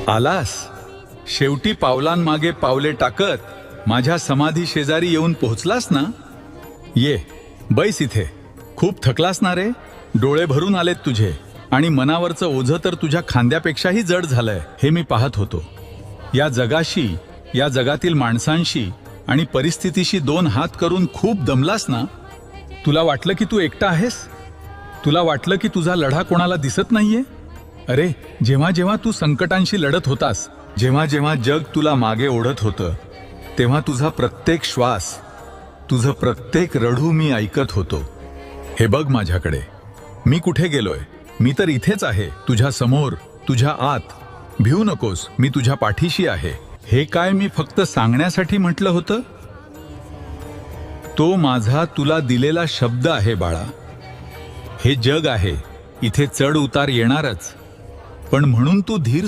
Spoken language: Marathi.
आलास शेवटी पावलांमागे पावले टाकत माझ्या समाधी शेजारी येऊन पोहोचलास ना. ये बैस इथे. खूप थकलास ना रे. डोळे भरून आलेत तुझे आणि मनावरचं ओझं तर तुझ्या खांद्यापेक्षाही जड झालंय हे मी पाहत होतो. या जगाशी, या जगातील माणसांशी आणि परिस्थितीशी दोन हात करून खूप दमलास ना. तुला वाटलं की तू एकटा आहेस. तुला वाटलं की तुझा लढा कोणाला दिसत नाहीये. अरे जेव्हा जेव्हा तू संकटांशी लढत होतास, जेव्हा जेव्हा जग तुला मागे ओढत होतं, तेव्हा तुझा प्रत्येक श्वास, तुझं प्रत्येक रडू मी ऐकत होतो. हे बघ माझ्याकडे. मी कुठे गेलोय? मी तर इथेच आहे, तुझ्या समोर, तुझ्या आत. भिवू नकोस, मी तुझ्या पाठीशी आहे. हे काय मी फक्त सांगण्यासाठी म्हटलं होतं? तो माझा तुला दिलेला शब्द आहे बाळा. हे जग आहे, इथे चढ उतार येणारच, पण म्हणून तू धीर